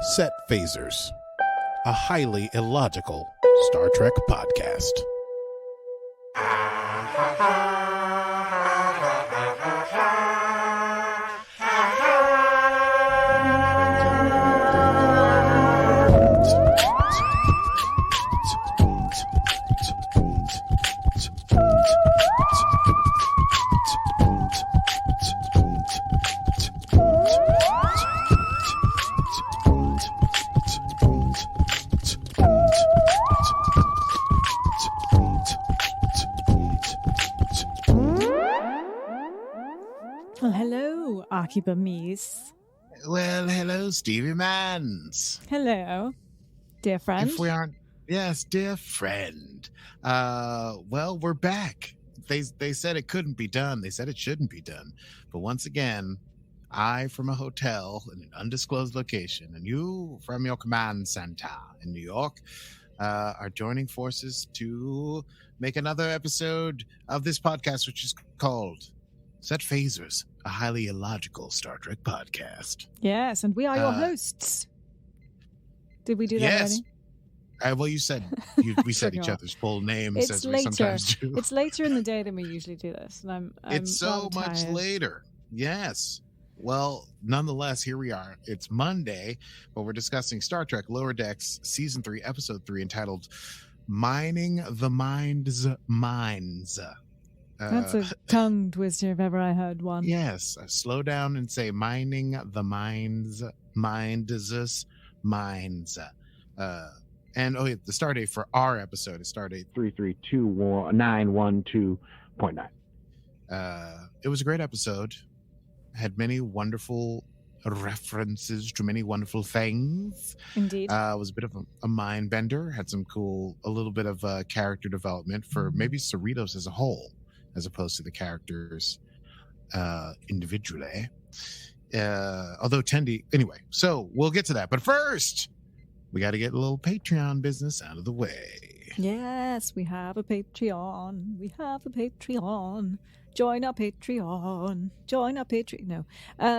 Set Phasers, a highly illogical Star Trek podcast. Well, hello, Akiba Mies. Well, hello, Stevie Mans. Hello, dear friend. If we aren't, yes, dear friend. Well, we're back. They said it couldn't be done. They said it shouldn't be done. But once again, I from a hotel in an undisclosed location, and you from your command center in New York, are joining forces to make another episode of this podcast, which is called Set Phasers, a highly illogical Star Trek podcast. Yes, and we are your hosts. Did we do that yes. already? Well, you said we said each other's full names as we sometimes do. It's later in the day than we usually do this, and I'm it's so much tired. later. Yes. Well, nonetheless, here we are. It's Monday, but we're discussing Star Trek Lower Decks Season 3, Episode 3, entitled Mining the Mind's Minds. That's a tongue twister if ever I heard one. Yes. Slow down and say mining the minds, minds. And the start date for our episode is start date 3321912.9. It was a great episode. Had many wonderful references to many wonderful things. Indeed. It was a bit of a mind bender. Had some a little bit of character development for maybe Cerritos as a whole, as opposed to the characters individually. Although anyway, so we'll get to that. But first, we got to get a little Patreon business out of the way. Yes, we have a Patreon. We have a Patreon. Join our Patreon. Join our Patreon. No,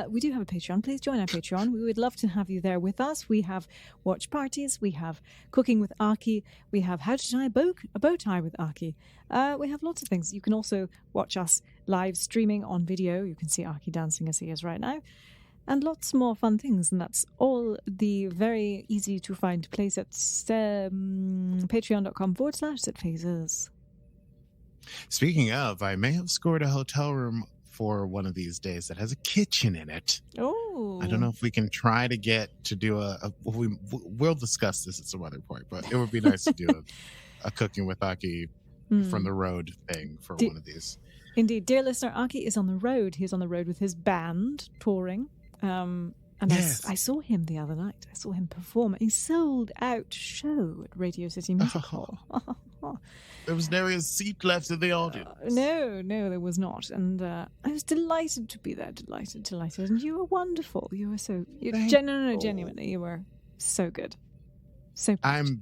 we do have a Patreon. Please join our Patreon. We would love to have you there with us. We have watch parties. We have cooking with Aki. We have how to tie a bow tie with Aki. We have lots of things. You can also watch us live streaming on video. You can see Aki dancing as he is right now. And lots more fun things. And that's all the very easy to find place at patreon.com/setphasers. Speaking of, I may have scored a hotel room for one of these days that has a kitchen in it. Oh. I don't know if we can try to get to do we'll discuss this at some other point, but it would be nice to do a cooking with Aki from the road thing for one of these. Indeed. Dear listener, Aki is on the road. He's on the road with his band touring. And yes. I saw him the other night. I saw him perform a sold-out show at Radio City Music Hall. There was no seat left in the audience. No, there was not. And I was delighted to be there. Delighted. And you were wonderful. You were so... genuinely, you were so good. So good. I'm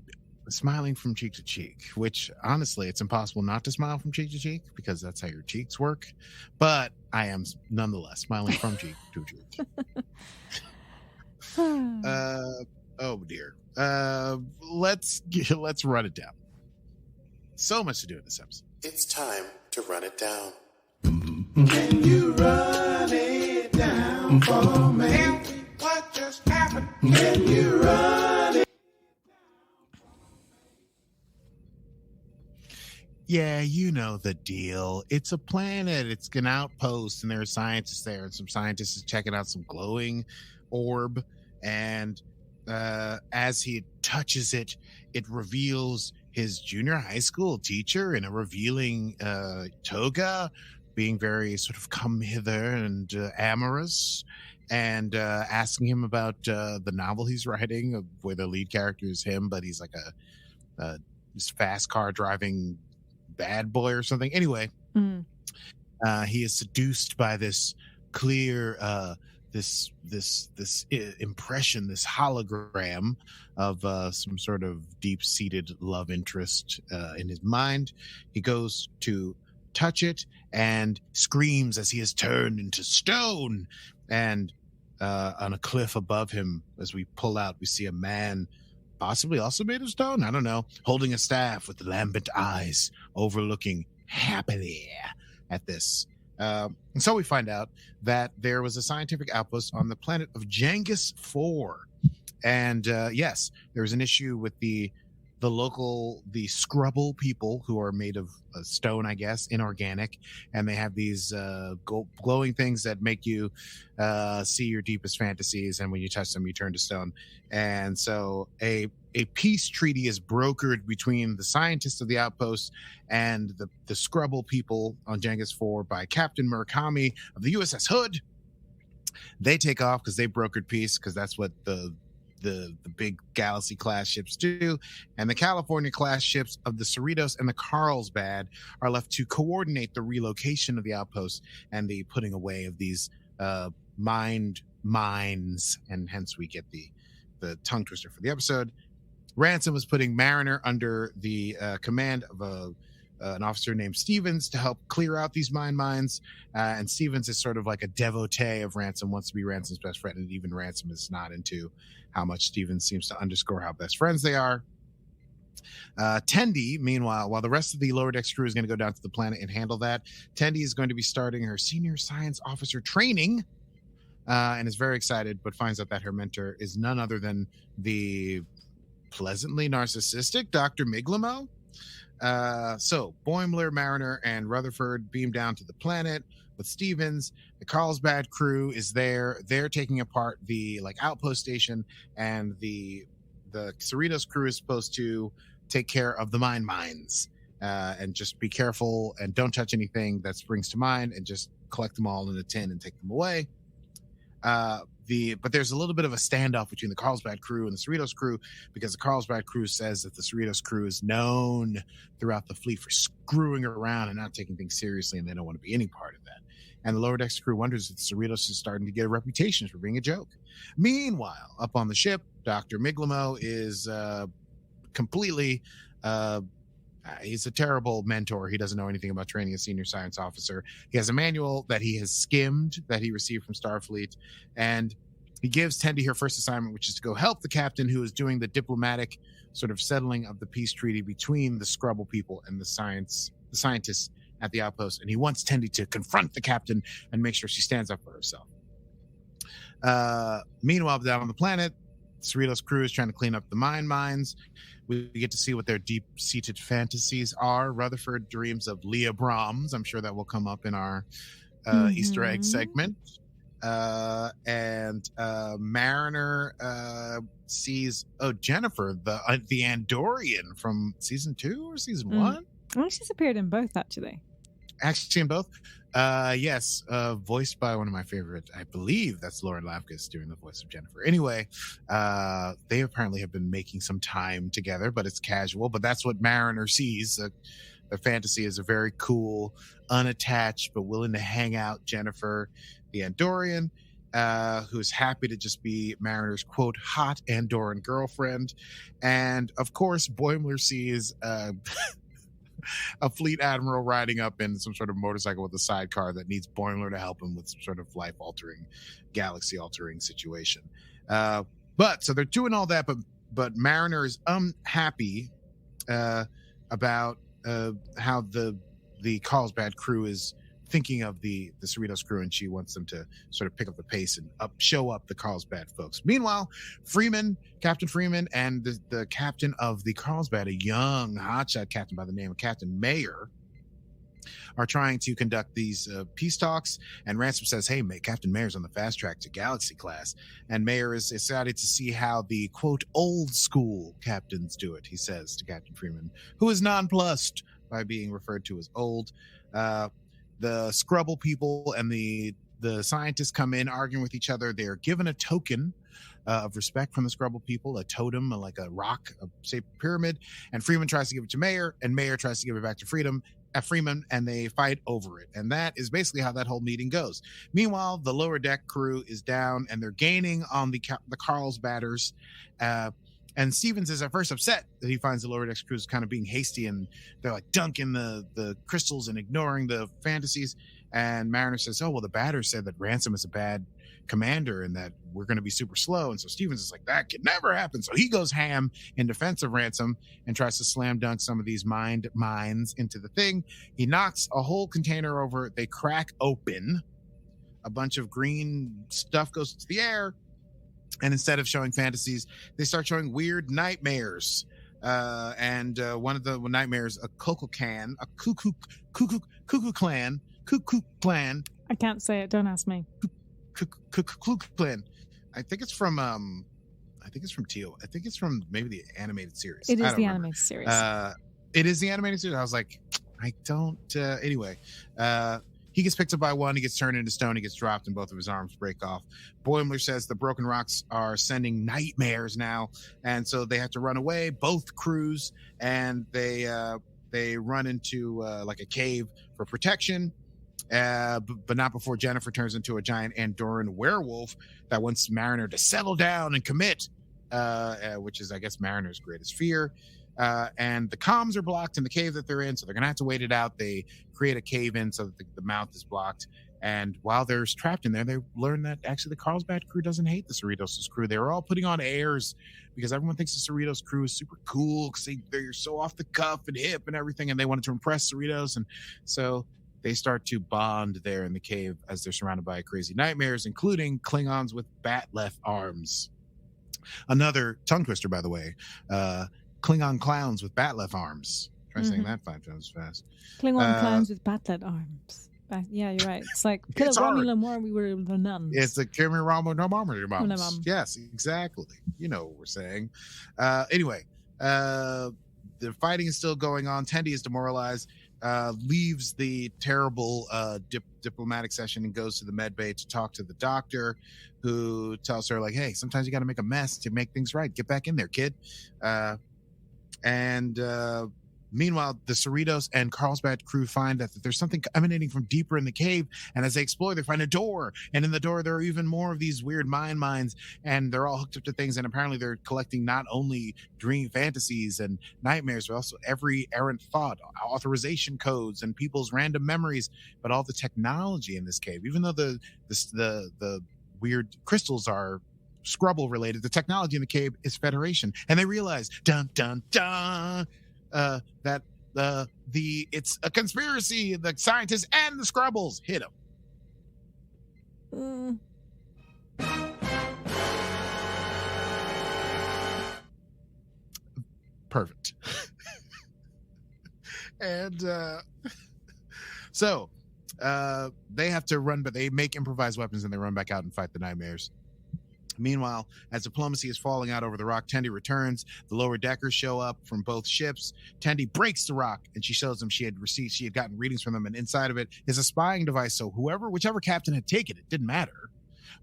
smiling from cheek to cheek, which, honestly, it's impossible not to smile from cheek to cheek because that's how your cheeks work. But I am, nonetheless, smiling from cheek to cheek. Oh, dear. Let's run it down. So much to do in this episode. It's time to run it down. Can you run it down for me? Tell me what just happened. Can you run it? Yeah, you know the deal. It's a planet. It's an outpost, and there are scientists there, and some scientists are checking out some glowing orb. And as he touches it, it reveals his junior high school teacher in a revealing toga, being very sort of come hither and amorous, and asking him about the novel he's writing, where the lead character is him, but he's like a fast car driving bad boy or something. Anyway, he is seduced by this clear this impression, this hologram of some sort of deep-seated love interest in his mind. He goes to touch it and screams as he is turned into stone. And on a cliff above him, as we pull out, we see a man, possibly also made of stone, I don't know, holding a staff with lambent eyes, overlooking happily at this. And so we find out that there was a scientific outpost on the planet of Genghis 4. And yes, there was an issue with the Scrubble people, who are made of stone, I guess, inorganic, and they have these glowing things that make you see your deepest fantasies, and when you touch them, you turn to stone. And so a peace treaty is brokered between the scientists of the outpost and the Scrubble people on Genghis 4 by Captain Murakami of the USS Hood. They take off because they brokered peace, because that's what the big Galaxy class ships do, and the California class ships of the Cerritos and the Carlsbad are left to coordinate the relocation of the outpost and the putting away of these mined mines, and hence we get the tongue twister for the episode. Ransom was putting Mariner under the command of an officer named Stevens to help clear out these mines, and Stevens is sort of like a devotee of Ransom, wants to be Ransom's best friend, and even Ransom is not into how much Stevens seems to underscore how best friends they are. Tendi, meanwhile, while the rest of the lower decks crew is going to go down to the planet and handle that, Tendi is going to be starting her senior science officer training, and is very excited, but finds out that her mentor is none other than the pleasantly narcissistic Dr. Miglamo. So Boimler, Mariner, and Rutherford beam down to the planet with Stevens. The Carlsbad crew is there. They're taking apart the outpost station, and the Cerritos crew is supposed to take care of the mines, and just be careful and don't touch anything that springs to mind, and just collect them all in a tin and take them away. But there's a little bit of a standoff between the Carlsbad crew and the Cerritos crew, because the Carlsbad crew says that the Cerritos crew is known throughout the fleet for screwing around and not taking things seriously, and they don't want to be any part of that. And the lower decks crew wonders if the Cerritos is starting to get a reputation for being a joke. Meanwhile, up on the ship, Dr. Miglamo is completely he's a terrible mentor. He doesn't know anything about training a senior science officer. He has a manual that he has skimmed, that he received from Starfleet, and he gives Tendi her first assignment, which is to go help the captain, who is doing the diplomatic sort of settling of the peace treaty between the Scrubble people and the scientists at the outpost. And he wants Tendi to confront the captain and make sure she stands up for herself. Meanwhile, down on the planet, Cerritos crew is trying to clean up the mines. We get to see what their deep-seated fantasies are. Rutherford dreams of Leah Brahms. I'm sure that will come up in our Easter egg segment. And Mariner sees Jennifer, the Andorian from season 2 or season 1. Well, she's appeared in both, actually. Actually, in both. Yes, voiced by one of my favorite, I believe that's Lauren Lapkus doing the voice of Jennifer. Anyway, they apparently have been making some time together, but it's casual. But that's what Mariner sees. Their fantasy is a very cool, unattached, but willing to hang out Jennifer, the Andorian, who's happy to just be Mariner's, quote, hot Andorian girlfriend. And, of course, Boimler sees a fleet admiral riding up in some sort of motorcycle with a sidecar that needs Boimler to help him with some sort of life-altering, galaxy-altering situation. But so they're doing all that, but Mariner is unhappy about how the Carlsbad crew is thinking of the Cerritos crew, and she wants them to sort of pick up the pace and show up the Carlsbad folks. Meanwhile, Captain Freeman, and the captain of the Carlsbad, a young hotshot captain by the name of Captain Mayer, are trying to conduct these peace talks. And Ransom says, hey, Captain Mayer's on the fast track to Galaxy class. And Mayer is excited to see how the, quote, old school captains do it, he says to Captain Freeman, who is nonplussed by being referred to as old. The Scrubble people and the scientists come in arguing with each other. They are given a token of respect from the Scrubble people, a totem, like a rock, a shaped pyramid. And Freeman tries to give it to Mayer, and Mayer tries to give it back to Freeman, and they fight over it. And that is basically how that whole meeting goes. Meanwhile, the lower deck crew is down, and they're gaining on the Carlsbadders. And Stevens is at first upset that he finds the lower decks crew is kind of being hasty, and they're like dunking the crystals and ignoring the fantasies. And Mariner says, oh, well, the batter said that Ransom is a bad commander and that we're going to be super slow. And so Stevens is like, that could never happen. So he goes ham in defense of Ransom and tries to slam dunk some of these mines into the thing. He knocks a whole container over. They crack open. A bunch of green stuff goes into the air. And instead of showing fantasies, they start showing weird nightmares. And one of the nightmares, a cuckoo clan. I can't say it. Don't ask me. Cuckoo clan. I think it's from Teal. I think it's from maybe the animated series. It is the animated series. It is the animated series. I was like, I don't. Anyway, he gets picked up by one. He gets turned into stone. He gets dropped, and both of his arms break off. Boimler says the broken rocks are sending nightmares now, and so they have to run away. Both crews, and they run into like a cave for protection. But not before Jennifer turns into a giant Andorran werewolf that wants Mariner to settle down and commit, which is, I guess, Mariner's greatest fear. And the comms are blocked in the cave that they're in, so they're going to have to wait it out. They create a cave in so that the mouth is blocked. And while they're trapped in there, they learn that actually the Carlsbad crew doesn't hate the Cerritos' crew. They were all putting on airs because everyone thinks the Cerritos crew is super cool because they're so off the cuff and hip and everything, and they wanted to impress Cerritos. And so they start to bond there in the cave as they're surrounded by crazy nightmares, including Klingons with bat-left arms. Another tongue twister, by the way. Klingon clowns with bat-left arms. Try saying that 5 times fast. Klingon clowns with bat-left arms. Yeah, you're right. It's like Romulan War, we were the nuns. It's the Kimmy Romulan. Yes, exactly. You know what we're saying. Anyway, the fighting is still going on. Tendi is demoralized. Leaves the terrible diplomatic session and goes to the med bay to talk to the doctor, who tells her, like, hey, sometimes you got to make a mess to make things right. Get back in there, kid. Meanwhile, the Cerritos and Carlsbad crew find that there's something emanating from deeper in the cave, and as they explore, they find a door, and in the door there are even more of these weird mines, and they're all hooked up to things, and apparently they're collecting not only dream fantasies and nightmares, but also every errant thought, authorization codes, and people's random memories, but all the technology in this cave. Even though the weird crystals are Scrubble related, the technology in the cave is Federation, and they realize, dun dun dun, that it's a conspiracy. The scientists and the Scrubbles hit them. Perfect. And so they have to run, but they make improvised weapons and they run back out and fight the nightmares. Meanwhile, as diplomacy is falling out over the rock, Tendi returns. The lower deckers show up from both ships. Tendi breaks the rock, and she shows them she had gotten readings from them, and inside of it is a spying device. So whichever captain had taken it, didn't matter.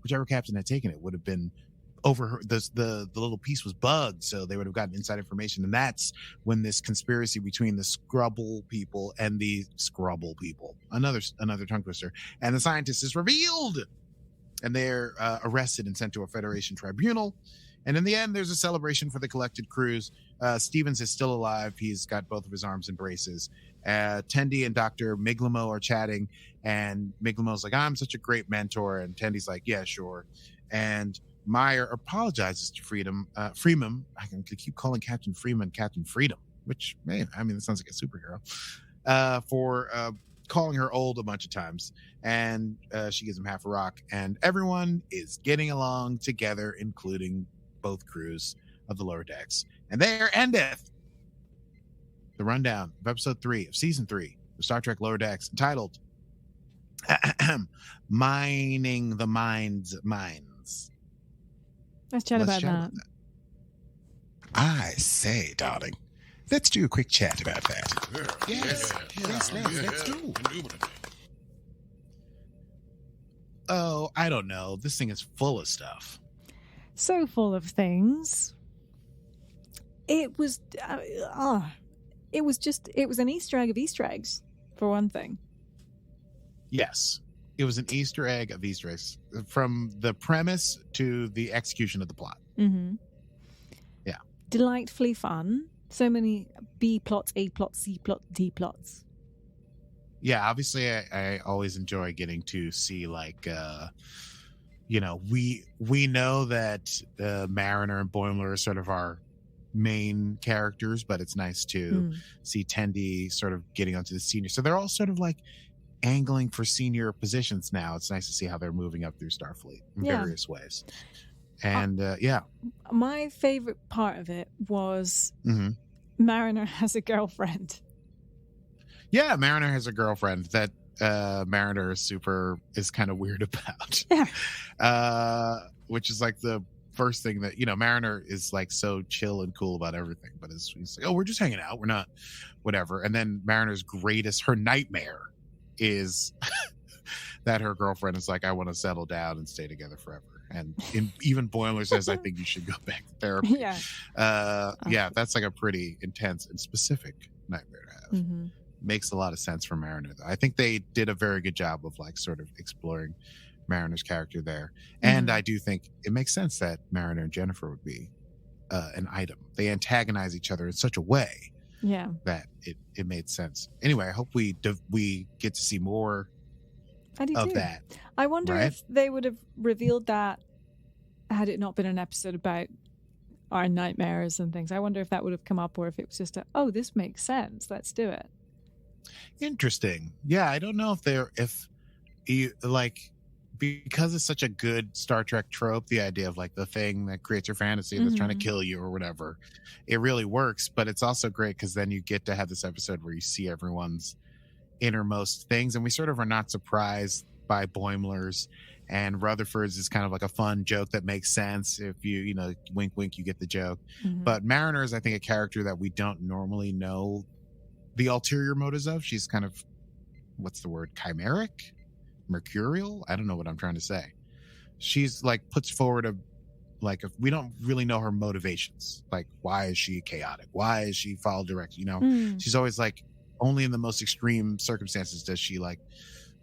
Whichever captain had taken it would have been over. The little piece was bugged, so they would have gotten inside information, and that's when this conspiracy between the Scrubble people and the Scrubble people, another tongue twister, and the scientists is revealed. And they're arrested and sent to a Federation tribunal. And in the end, there's a celebration for the collected crews. Stevens is still alive. He's got both of his arms in braces. Tendi and Dr. Miglimo are chatting. And Miglimo's like, I'm such a great mentor. And Tendi's like, yeah, sure. And Meyer apologizes to Freeman. I can keep calling Captain Freeman Captain Freedom, which, man, I mean, that sounds like a superhero. For calling her old a bunch of times, and she gives him half a rock, and everyone is getting along together, including both crews of the lower decks. And there endeth the rundown of episode 3 of season 3 of Star Trek Lower Decks, entitled Mining the Mind's Mines. Let's chat about that. I say, darling, let's do a quick chat about that. Yes, let's do. Oh, I don't know. This thing is full of stuff. So full of things. It was an Easter egg of Easter eggs, for one thing. Yes. It was an Easter egg of Easter eggs, from the premise to the execution of the plot. Mm-hmm. Yeah. Delightfully fun. So many B plots, A plots, C plots, D plots. Yeah, obviously I always enjoy getting to see, like, we know that Mariner and Boimler are sort of our main characters, but it's nice to see Tendi sort of getting onto the senior. So they're all sort of like angling for senior positions now. It's nice to see how they're moving up through Starfleet in various ways. And my favorite part of it was Mariner has a girlfriend. Yeah, Mariner has a girlfriend that Mariner is kind of weird about. Which is like the first thing that, Mariner is like so chill and cool about everything, but he's like, oh, we're just hanging out, we're not whatever. And then Mariner's her nightmare is that her girlfriend is like, I want to settle down and stay together forever. And even Boimler says, I think you should go back to therapy. That's like a pretty intense and specific nightmare to have. Makes a lot of sense for Mariner, though. I think they did a very good job of like sort of exploring Mariner's character there. And I do think it makes sense that Mariner and Jennifer would be an item. They antagonize each other in such a way that it made sense. Anyway, I hope we get to see more of that. I wonder if they would have revealed that had it not been an episode about our nightmares and things. I wonder if that would have come up, or if it was just this makes sense, let's do it. Interesting. Yeah, I don't know because it's such a good Star Trek trope, the idea of like the thing that creates your fantasy that's trying to kill you or whatever, it really works. But it's also great because then you get to have this episode where you see everyone's innermost things, and we sort of are not surprised by Boimler's, and Rutherford's is kind of like a fun joke that makes sense. If you wink wink, you get the joke. But Mariner is, I think, a character that we don't normally know the ulterior motives of. She's kind of, what's the word, chimeric, mercurial, I don't know what I'm trying to say. She's like puts forward we don't really know her motivations. Like, why is she chaotic? Why is she follow direct? She's always like, only in the most extreme circumstances does she like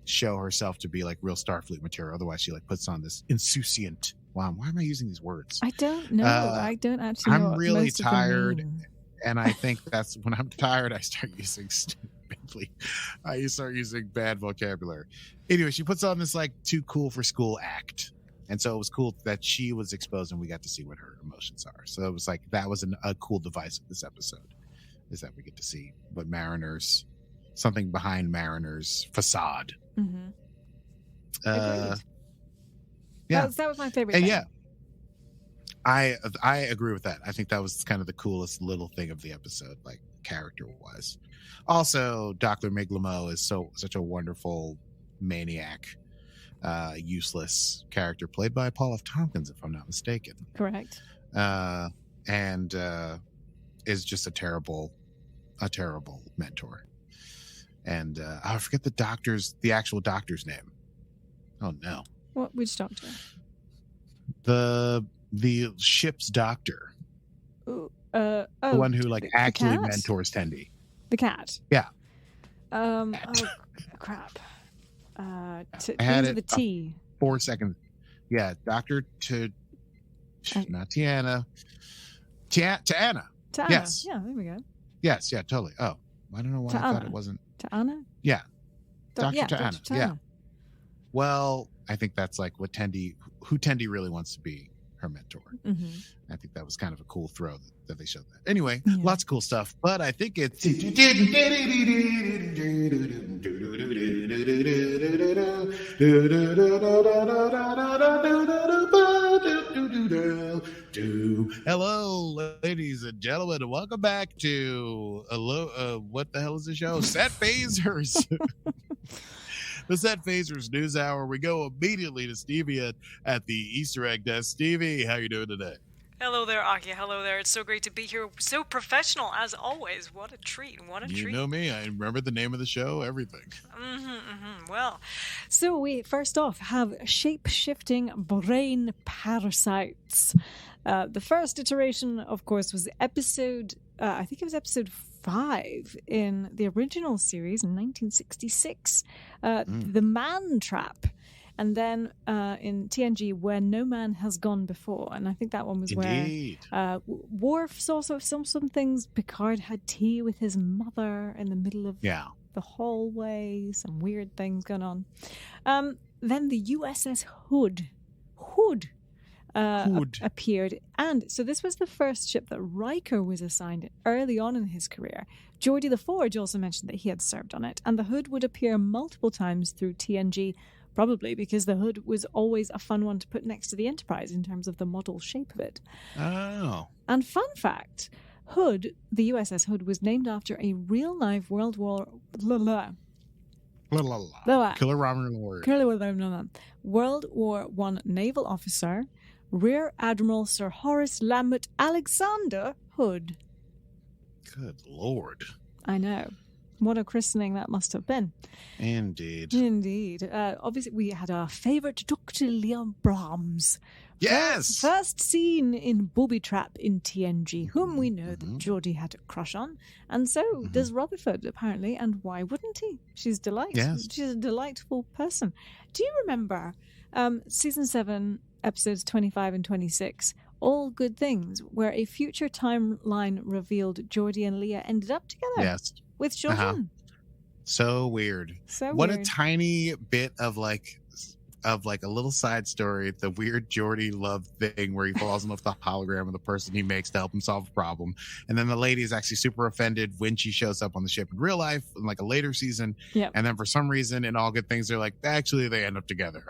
show herself to be like real Starfleet material. Otherwise she like puts on this insouciant, wow, why am I using these words? I don't know. I don't actually know. I'm really tired, and I think that's when I'm tired I start using bad vocabulary. Anyway, she puts on this like too cool for school act, and so it was cool that she was exposed and we got to see what her emotions are. So it was like that was a cool device of this episode, is that we get to see what something behind Mariner's facade. That was my favorite thing. Yeah, I agree with that. I think that was kind of the coolest little thing of the episode, like character wise. Also, Dr. Miglamo is such a wonderful maniac, useless character played by Paul F. Tompkins, if I'm not mistaken. Correct. And is just a terrible mentor. And I forget the actual doctor's name. Oh no. Which doctor? The ship's doctor. The one who like actually mentors Tendi. The cat. Yeah. Oh crap. I had it. The T. 4 seconds. Yeah, Dr. Not Tiana. Tiana. Yes. Yeah, there we go. Yes, yeah, totally. Oh, I don't know why I thought it wasn't. Ta'ana? Yeah. Dr. Yeah, Ta'ana. Dr. Ta'ana. Yeah. Well, I think that's like who Tendi really wants to be her mentor. I think that was kind of a cool throw that they showed that. Anyway, lots of cool stuff, but I think it's hello, ladies and gentlemen, and welcome back to what the hell is the show? Set Phasers. The Set Phasers News Hour. We go immediately to Stevie at the Easter egg desk. Stevie, how you doing today? Hello there, Aki. Hello there. It's so great to be here. So professional, as always. What a treat. What a treat. You know me. I remember the name of the show, everything. Well, so we first off have shape-shifting brain parasites. The first iteration, of course, was episode 5 in the original series in 1966, The Man Trap. And then in TNG, Where No Man Has Gone Before. And I think that one was Indeed. Where Worf saw some things. Picard had tea with his mother in the middle of the hallway. Some weird things going on. Then the USS Hood Hood. appeared. And so this was the first ship that Riker was assigned early on in his career. Geordie LaForge also mentioned that he had served on it, and the Hood would appear multiple times through TNG, probably because the Hood was always a fun one to put next to the Enterprise in terms of the model shape of it. Oh. And fun fact, Hood, the USS Hood, was named after a real-life World War... Killer Robert Lord. World War I naval officer, Rear Admiral Sir Horace Lambert Alexander Hood. Good Lord. I know. What a christening that must have been. Indeed. Indeed. Obviously, we had our favourite Dr. Leah Brahms. Yes! First seen in Booby Trap in TNG, whom we know that Geordie had a crush on. And so does Rutherford, apparently. And why wouldn't he? She's delightful. Yes. She's a delightful person. Do you remember Season 7, Episodes 25 and 26, All Good Things, where a future timeline revealed Geordie and Leah ended up together? Yes. With children. So weird. So what weird. a tiny bit of like a little side story, the weird Geordie love thing where he falls in love with the hologram of the person he makes to help him solve a problem. And then the lady is actually super offended when she shows up on the ship in real life in like a later season. Yep. And then for some reason in All Good Things, they're like, actually they end up together.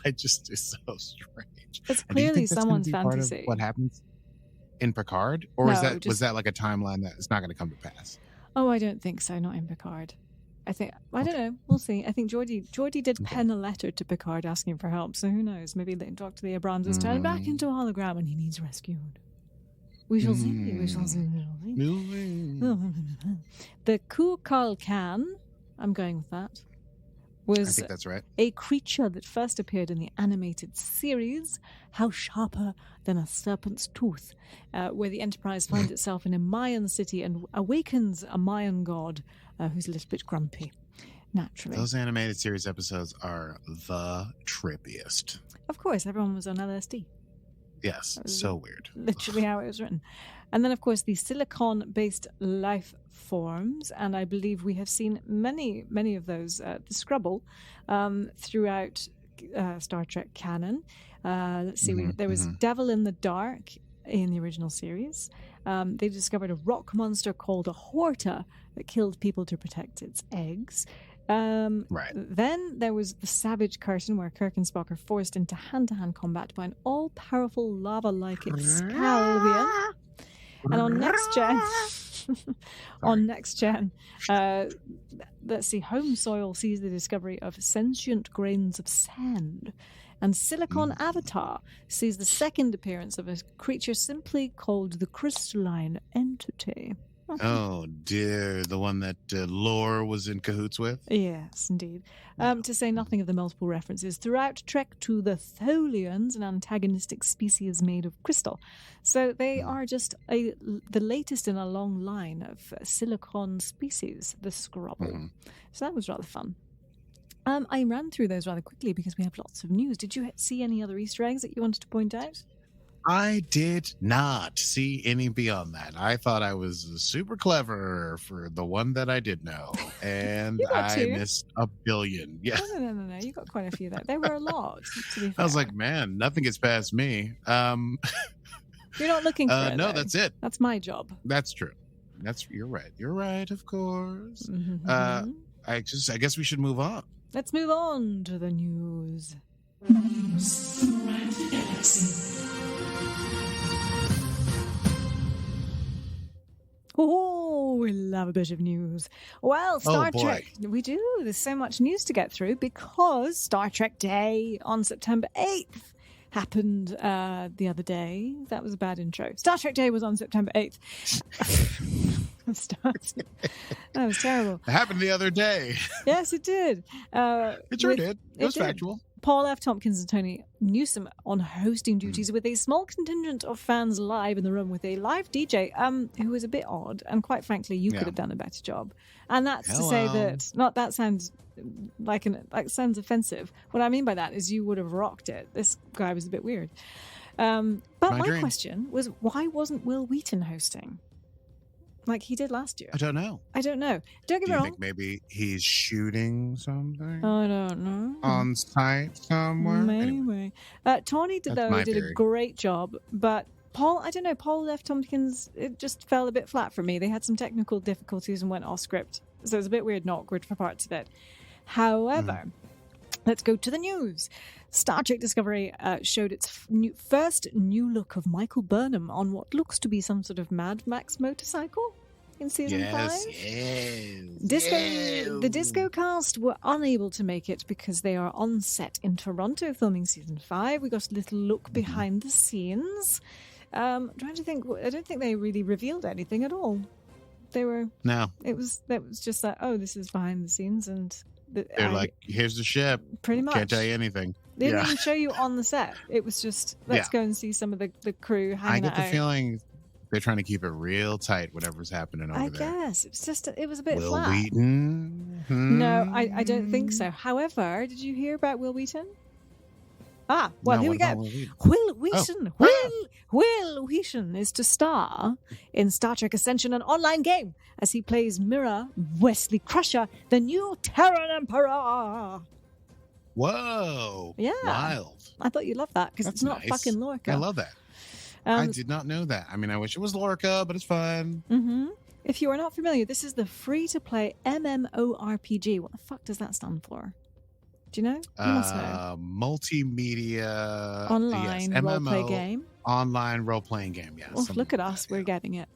I just, it's so strange. It's And do you clearly think that's gonna someone's be part of fantasy. what happens in Picard? Or No, was just- that like a timeline that is not going to come to pass? Oh, I don't think so. Not in Picard. I don't know. We'll see. I think Geordie did pen a letter to Picard asking for help. So who knows? Maybe Dr. Leah Brahms has turned back into a hologram and he needs rescued. We shall see. We shall see. We shall see. The Kukal Khan, I'm going with that, I was think that's right. a creature that first appeared in the animated series, How Sharper Than a Serpent's Tooth, where the Enterprise finds itself in a Mayan city and awakens a Mayan god who's a little bit grumpy, naturally. Those animated series episodes are the trippiest. Of course, everyone was on LSD. Yes, so weird. Literally how it was written. And then, of course, the silicon-based life forms, and I believe we have seen many of those, the Scrubble, throughout Star Trek canon. Let's see, there was Devil in the Dark in the original series. They discovered a rock monster called a Horta that killed people to protect its eggs. Right. Then there was the Savage Curtain, where Kirk and Spock are forced into hand-to-hand combat by an all-powerful lava-like Excalibur. And on Next Gen, let's see, Home Soil sees the discovery of sentient grains of sand. And Silicon Avatar sees the second appearance of a creature simply called the Crystalline Entity. Oh, dear. The one that Lore was in cahoots with? Yes, indeed. To say nothing of the multiple references throughout Trek to the Tholians, an antagonistic species made of crystal. So they are just the latest in a long line of silicon species, the Scrubble. So that was rather fun. I ran through those rather quickly because we have lots of news. Did you see any other Easter eggs that you wanted to point out? I did not see any beyond that. I thought I was super clever for the one that I did know, and I missed a billion. Yeah, No. You got quite a few there. There were a lot, to be fair. I was like, man, nothing gets past me. You're not looking for it, no, though. that's it. That's my job. That's true. You're right. You're right, of course. I guess we should move on. Let's move on to the news. Oh, we love a bit of news. Well, Star Trek, we do. There's so much news to get through because Star Trek Day on September 8th happened the other day. That was a bad intro. Star Trek Day was on September 8th. That was terrible. It happened the other day. Yes, it did. It sure did. It was factual. Paul F. Tompkins and Tony Newsom on hosting duties with a small contingent of fans live in the room with a live DJ who was a bit odd, and quite frankly you could have done a better job. And that's to say that sounds sounds offensive. What I mean by that is you would have rocked it. This guy was a bit weird. But my question was, why wasn't Will Wheaton hosting? like he did last year? I don't know. I don't know. Don't get Do me you wrong. think maybe he's shooting something I don't know. on site somewhere? Maybe. Anyway, Tawny that's though my did a theory. great job, but Paul, I don't know. Paul F. Tompkins, it just fell a bit flat for me. They had some technical difficulties and went off script, so it was a bit weird and awkward for parts of it. However, let's go to the news. Star Trek Discovery showed its first new look of Michael Burnham on what looks to be some sort of Mad Max motorcycle in season 5. The Disco cast were unable to make it because they are on set in Toronto filming season 5. We got a little look behind the scenes. Trying to think, I don't think they really revealed anything at all. They were No, that was just like, oh, this is behind the scenes, and they're like, here's the ship. pretty much Can't tell you anything. They didn't Yeah. even show you on the set. It was just, let's go and see some of the crew I hanging get the out. feeling they're trying to keep it real tight, whatever's happening over I there. guess it was a bit Will flat. Wheaton? No, I don't think so. However, did you hear about Will Wheaton? Ah, well, No, here what we go. about Will Wheaton? Will Wheaton. Oh. Will Wheaton is to star in Star Trek Ascension, an online game, as he plays Mira Wesley Crusher, the new Terran Emperor. Whoa. Yeah. Wild. I thought you'd love that because That's it's not nice. fucking Lorca. I love that. I did not know that. I mean, I wish it was Lorca, but it's fine. Mm-hmm. If you are not familiar, this is the free-to-play MMORPG. What the fuck does that stand for? Do you know? You must know. Multimedia Online yes, role-play MMO, game. Online role-playing game. Yeah. Well, something look at like us. that, We're yeah. getting it.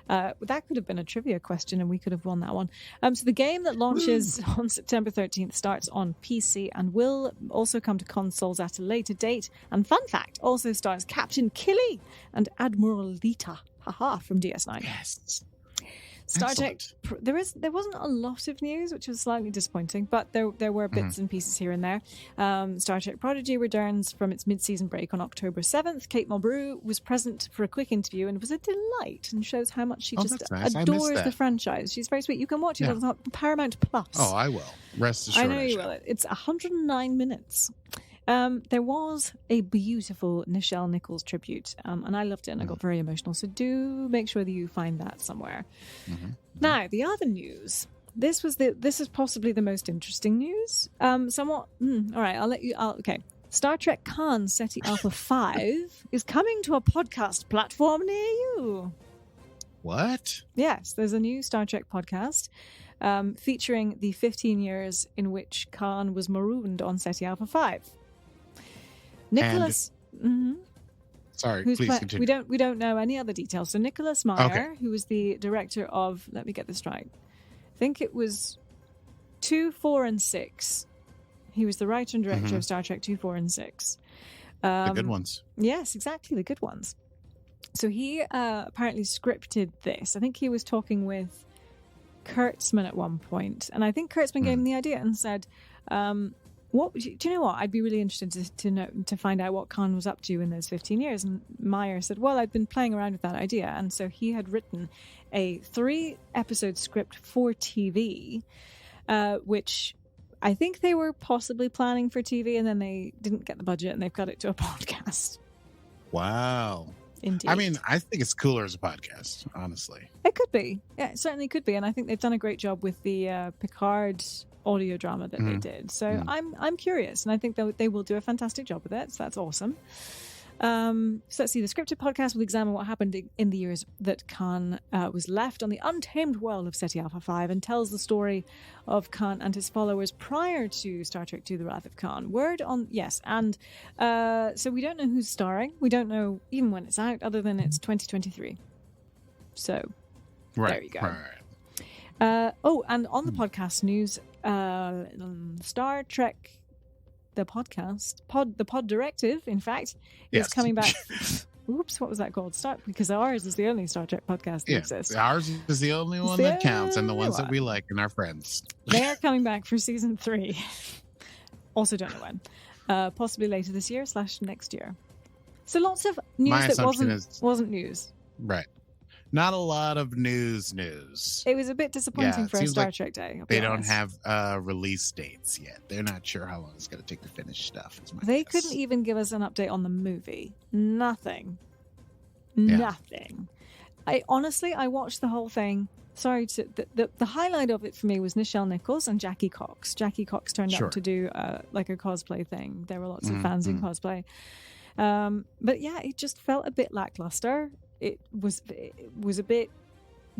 That could have been a trivia question and we could have won that one. So the game that launches on September 13th starts on PC and will also come to consoles at a later date. And fun fact, also stars Captain Killy and Admiral Lita. Haha, from DS9. Yes. Star Trek. Excellent. There wasn't a lot of news, which was slightly disappointing, but there were bits and pieces here and there. Star Trek Prodigy returns from its mid-season break on October 7th. Kate Mulgrew was present for a quick interview and was a delight and shows how much she just that's nice. I missed adores the that. franchise. She's very sweet. You can watch it Yeah. on Paramount Plus. Oh, I will. Rest assured. I know you shall. will. It's 109 minutes. There was a beautiful Nichelle Nichols tribute, and I loved it and I got very emotional. So do make sure that you find that somewhere. Now, the other news. This is possibly the most interesting news. Somewhat. All right, I'll let you. Okay. Star Trek Khan SETI Alpha 5 is coming to a podcast platform near you. What? Yes, there's a new Star Trek podcast featuring the 15 years in which Khan was marooned on SETI Alpha 5. Nicholas, Sorry, who's please continue. we don't know any other details. So Nicholas Meyer, who was the director of, let me get this right, I think it was 2, 4, and 6. He was the writer and director of Star Trek 2, 4, and 6. The good ones. Yes, exactly, the good ones. So he apparently scripted this. I think he was talking with Kurtzman at one point, and I think Kurtzman gave him the idea and said, "What do you know? What I'd be really interested to find out what Khan was up to in those 15 years." And Meyer said, "Well, I'd been playing around with that idea," and so he had written a 3-episode script for TV, which I think they were possibly planning for TV, and then they didn't get the budget, and they've cut it to a podcast. Wow. Indeed. I mean, I think it's cooler as a podcast, honestly. It could be. Yeah, it certainly could be. And I think they've done a great job with the Picard audio drama that they did. So I'm curious, and I think they will do a fantastic job with it. So that's awesome. So let's see. The scripted podcast will examine what happened in the years that Khan was left on the untamed world of SETI Alpha 5 and tells the story of Khan and his followers prior to Star Trek II: The Wrath of Khan. Word on, yes. And so we don't know who's starring. We don't know even when it's out, other than it's 2023. So there you go. Right. And on the podcast news, Star Trek, the podcast, the pod directive, in fact, is Yes. coming back. Oops, what was that called? Because ours is the only Star Trek podcast that Yeah, exists. ours is the only one the that counts, and the only ones that one. we like and our friends. They are coming back for season 3. Also don't know when. Possibly later this year / next year. So lots of news My that assumption wasn't news. Right. Not a lot of news. It was a bit disappointing Yeah, it for a seems Star like Trek day. I'll be They don't honest. have release dates yet. They're not sure how long it's going to take to finish stuff. Is my They guess. couldn't even give us an update on the movie. Nothing. Yeah. Nothing. I honestly, I watched the whole thing. Sorry, the highlight of it for me was Nichelle Nichols and Jackie Cox. Jackie Cox turned Sure. up to do like a cosplay thing. There were lots of fans in cosplay. But yeah, it just felt a bit lackluster. It was a bit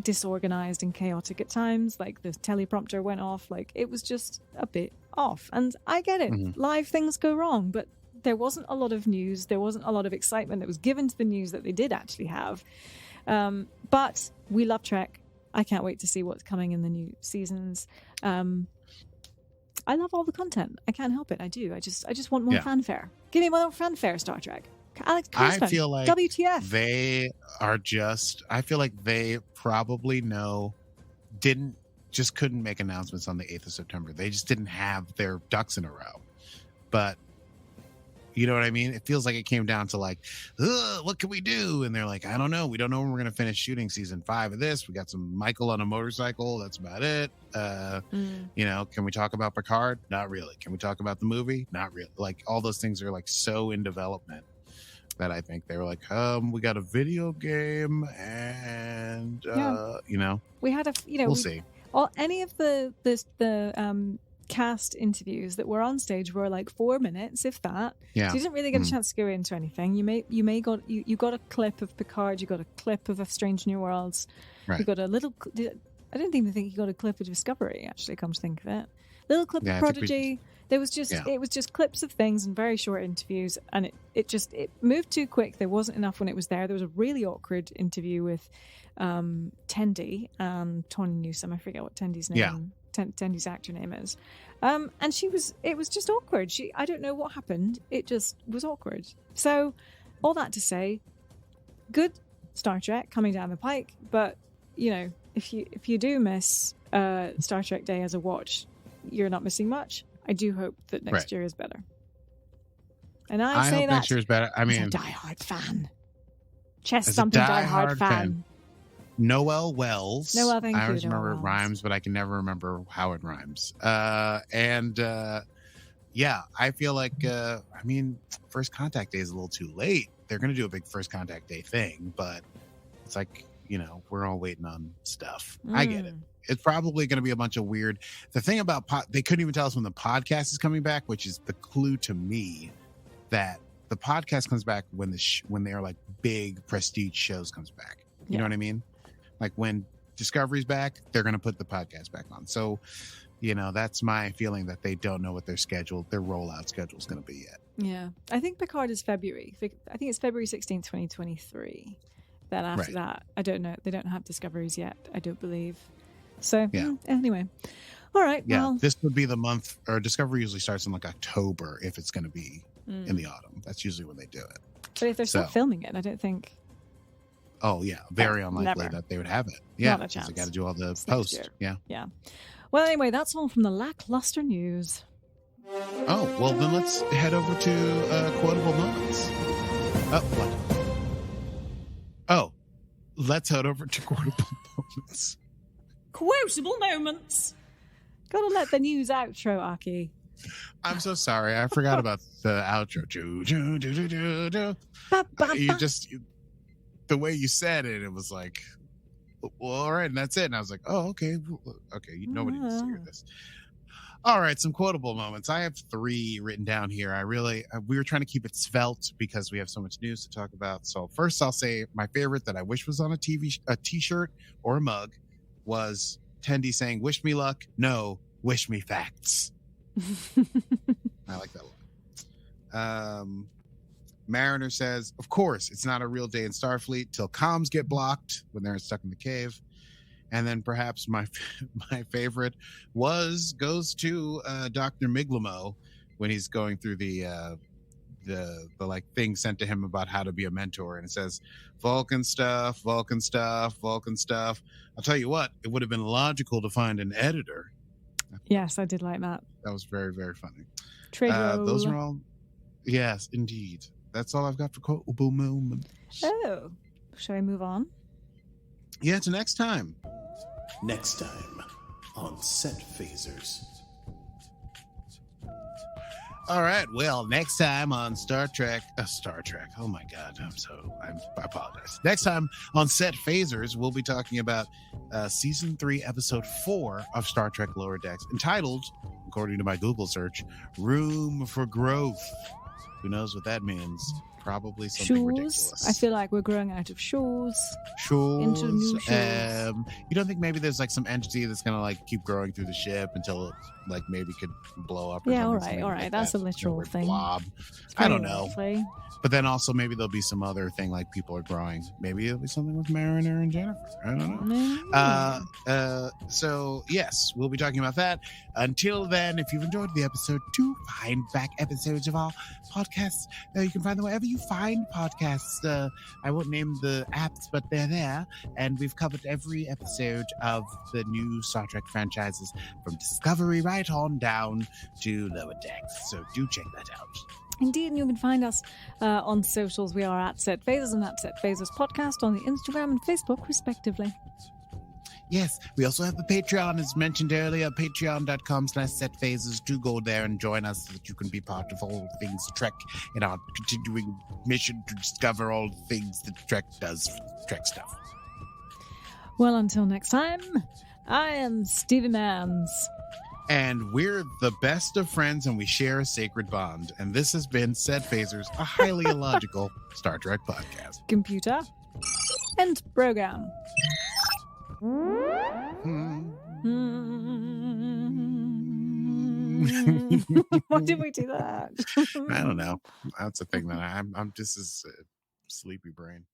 disorganized and chaotic at times. Like the teleprompter went off. Like it was just a bit off. And I get it. Live things go wrong, but there wasn't a lot of news. There wasn't a lot of excitement that was given to the news that they did actually have. But we love Trek. I can't wait to see what's coming in the new seasons. I love all the content. I can't help it. I do. I just want more fanfare. Give me more fanfare, Star Trek. Alex Kurtzman, I feel like WTF. they are just. I feel like they probably couldn't make announcements on the 8th of September. They just didn't have their ducks in a row. But you know what I mean? It feels like it came down to like, what can we do? And they're like, I don't know. We don't know when we're going to finish shooting season 5 of this. We got some Michael on a motorcycle. That's about it. You know, can we talk about Picard? Not really. Can we talk about the movie? Not really. Like all those things are like so in development that I think they were like, we got a video game and, you know, we had we'll see. Any of the cast interviews that were on stage were like 4 minutes, if that. Yeah. So you didn't really get a chance to go into anything. You got a clip of Picard, you got a clip of A Strange New Worlds. Right. You got a little. I don't even think you got a clip of Discovery. Actually, come to think of it, little clip of Prodigy. There was just it was just clips of things and very short interviews, and it moved too quick. There wasn't enough when it was there. There was a really awkward interview with Tendi and Tawny Newsome. I forget what Tendi's name. Yeah. Tendi's actor name is, and it was just awkward. I don't know what happened. It just was awkward. So, all that to say, good Star Trek coming down the pike. But you know, if you do miss Star Trek Day as a watch, you're not missing much. I do hope that next year is better. And I say hope that next year is better. I mean, as a diehard fan, chest thumping diehard fan. Noel Wells. Noel, thank you. I always remember Noel it Wells. rhymes, but I can never remember how it rhymes. Yeah, I feel like, I mean, First Contact Day is a little too late. They're going to do a big First Contact Day thing, but it's like, you know, we're all waiting on stuff. I get it. It's probably going to be a bunch of weird. The thing about they couldn't even tell us when the podcast is coming back, which is the clue to me that the podcast comes back when when they are like big prestige shows comes back. You know what I mean? Like when Discovery's back, they're going to put the podcast back on. So, you know, that's my feeling that they don't know what their rollout schedule is going to be yet. Yeah. I think Picard is February. I think it's February 16th, 2023. Then after that, I don't know. They don't have Discoveries yet, I don't believe. So, anyway. All right. Yeah. Well, this would be the month, or Discovery usually starts in like October if it's going to be in the autumn. That's usually when they do it. But if they're still filming it, I don't think. Oh, yeah. Very unlikely that they would have it. Yeah. Not a chance. They got to do all the It's post. next Yeah. Yeah. Well, anyway, that's all from the lackluster news. Oh, well, then let's head over to quotable moments. Oh, what? Oh, let's head over to quotable moments. Quotable moments. Gotta let the news outro, Aki. I'm so sorry. I forgot about the outro. The way you said it, it was like, well, all right, and that's it. And I was like, oh, okay. Okay, nobody needs to hear this. All right, some quotable moments. I have 3 written down here. We were trying to keep it svelte because we have so much news to talk about. So first I'll say my favorite that I wish was on a t-shirt or a mug was Tendi saying, wish me luck. No, wish me facts. I like that one. Mariner says, of course, it's not a real day in Starfleet till comms get blocked when they're stuck in the cave. And then perhaps my favorite goes to Dr. Miglamo when he's going through the like thing sent to him about how to be a mentor, and it says Vulcan stuff. I'll tell you what, it would have been logical to find an editor. Yes, I did like that. That was very, very funny. Those are all, yes, indeed. That's all I've got for quotable moments. Oh, shall we move on? Yeah, to next time. Next time on Set Phasers. All right. Well, next time on Star Trek. Oh my God. I apologize. Next time on Set Phasers, we'll be talking about season 3, episode 4 of Star Trek Lower Decks, entitled, according to my Google search, Room for Growth. Who knows what that means? Probably something ridiculous. I feel like we're growing out of shoes. Into new shoes. You don't think maybe there's like some entity that's gonna like keep growing through the ship until it like maybe could blow up? Or Yeah, something, all right. That's a literal thing. Blob. I don't know. Lovely. But then also maybe there'll be some other thing like people are growing. Maybe it'll be something with Mariner and Jennifer. I don't know. So yes, we'll be talking about that. Until then, if you've enjoyed the episode, do find back episodes of our podcasts. You can find them wherever you find podcasts. I won't name the apps, but they're there. And we've covered every episode of the new Star Trek franchises from Discovery right on down to Lower Decks. So do check that out. Indeed, and you can find us on socials. We are at Set Phasers and at Set Phasers Podcast on the Instagram and Facebook, respectively. Yes, we also have the Patreon, as mentioned earlier, patreon.com/setphasers. Do go there and join us so that you can be part of all things Trek in our continuing mission to discover all the things that Trek does for Trek stuff. Well, until next time, I am Stevie Mans. And we're the best of friends and we share a sacred bond. And this has been Set Phasers, a highly illogical Star Trek podcast. Computer. End program. Why did we do that? I don't know. That's a thing that I'm just as sleepy brain.